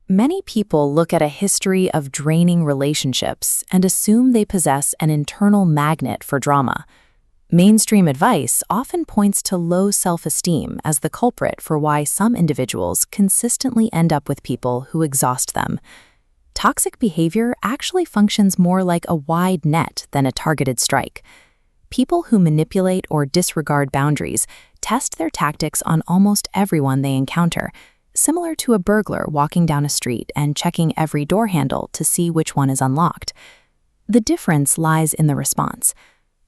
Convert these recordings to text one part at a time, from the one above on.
Many people look at a history of draining relationships and assume they possess an internal magnet for drama. Mainstream advice often points to low self-esteem as the culprit for why some individuals consistently end up with people who exhaust them. Toxic behavior actually functions more like a wide net than a targeted strike. People who manipulate or disregard boundaries test their tactics on almost everyone they encounter, similar to a burglar walking down a street and checking every door handle to see which one is unlocked. The difference lies in the response.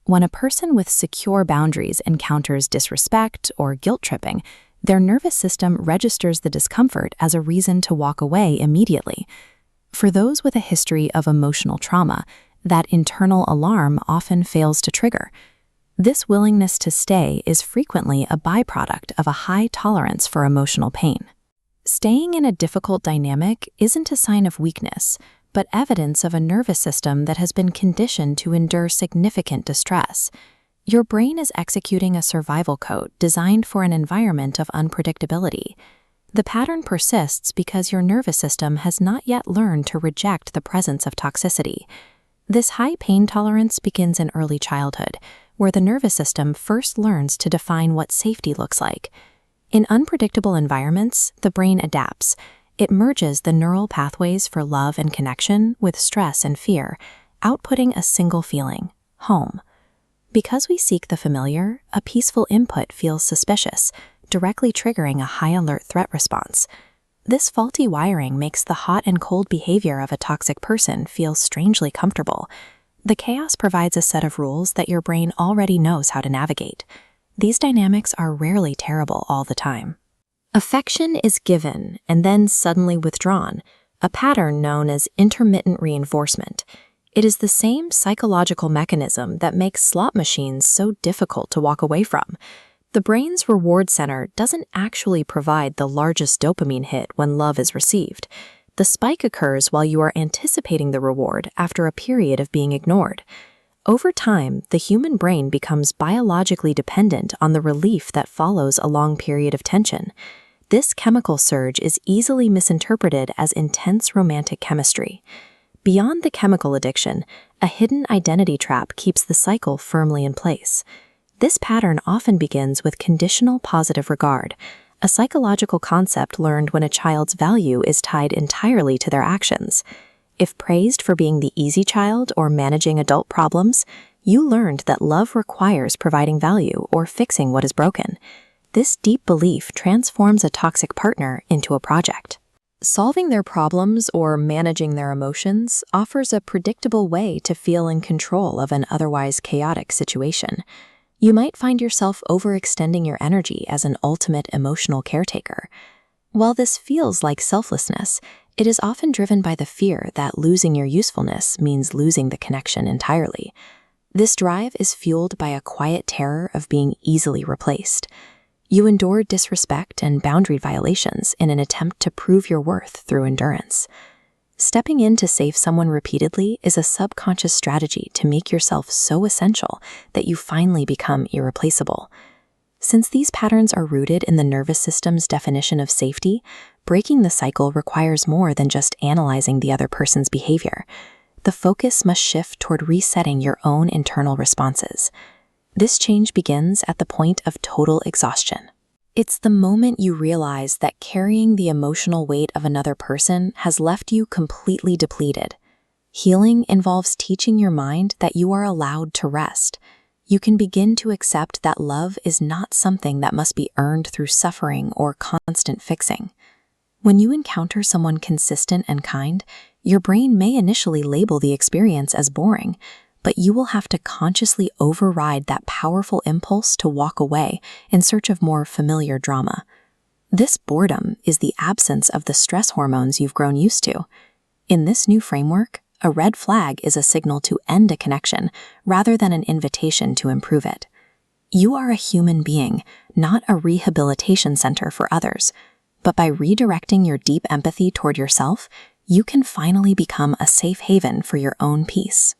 When a person with secure boundaries encounters disrespect or guilt tripping, their nervous system registers the discomfort as a reason to walk away immediately. For those with a history of emotional trauma, that internal alarm often fails to trigger. This willingness to stay is frequently a byproduct of a high tolerance for emotional pain. Staying in a difficult dynamic isn't a sign of weakness, but evidence of a nervous system that has been conditioned to endure significant distress. Your brain is executing a survival code designed for an environment of unpredictability. The pattern persists because your nervous system has not yet learned to reject the presence of toxicity. This high pain tolerance begins in early childhood, where the nervous system first learns to define what safety looks like. In unpredictable environments, the brain adapts. It merges the neural pathways for love and connection with stress and fear, outputting a single feeling: home. Because we seek the familiar, a peaceful input feels suspicious, directly triggering a high-alert threat response. This faulty wiring makes the hot and cold behavior of a toxic person feel strangely comfortable. The chaos provides a set of rules that your brain already knows how to navigate. These dynamics are rarely terrible all the time. Affection is given and then suddenly withdrawn, a pattern known as intermittent reinforcement. It is the same psychological mechanism that makes slot machines so difficult to walk away from. The brain's reward center doesn't actually provide the largest dopamine hit when love is received. The spike occurs while you are anticipating the reward after a period of being ignored. Over time, the human brain becomes biologically dependent on the relief that follows a long period of tension. This chemical surge is easily misinterpreted as intense romantic chemistry. Beyond the chemical addiction, a hidden identity trap keeps the cycle firmly in place. This pattern often begins with conditional positive regard, a psychological concept learned when a child's value is tied entirely to their actions. If praised for being the easy child or managing adult problems, you learned that love requires providing value or fixing what is broken. This deep belief transforms a toxic partner into a project. Solving their problems or managing their emotions offers a predictable way to feel in control of an otherwise chaotic situation. You might find yourself overextending your energy as an ultimate emotional caretaker. While this feels like selflessness, it is often driven by the fear that losing your usefulness means losing the connection entirely. This drive is fueled by a quiet terror of being easily replaced. You endure disrespect and boundary violations in an attempt to prove your worth through endurance. Stepping in to save someone repeatedly is a subconscious strategy to make yourself so essential that you finally become irreplaceable. Since these patterns are rooted in the nervous system's definition of safety, breaking the cycle requires more than just analyzing the other person's behavior. The focus must shift toward resetting your own internal responses. This change begins at the point of total exhaustion. It's the moment you realize that carrying the emotional weight of another person has left you completely depleted. Healing involves teaching your mind that you are allowed to rest. You can begin to accept that love is not something that must be earned through suffering or constant fixing. When you encounter someone consistent and kind, your brain may initially label the experience as boring, but you will have to consciously override that powerful impulse to walk away in search of more familiar drama. This boredom is the absence of the stress hormones you've grown used to. In this new framework, a red flag is a signal to end a connection rather than an invitation to improve it. You are a human being, not a rehabilitation center for others. But by redirecting your deep empathy toward yourself, you can finally become a safe haven for your own peace.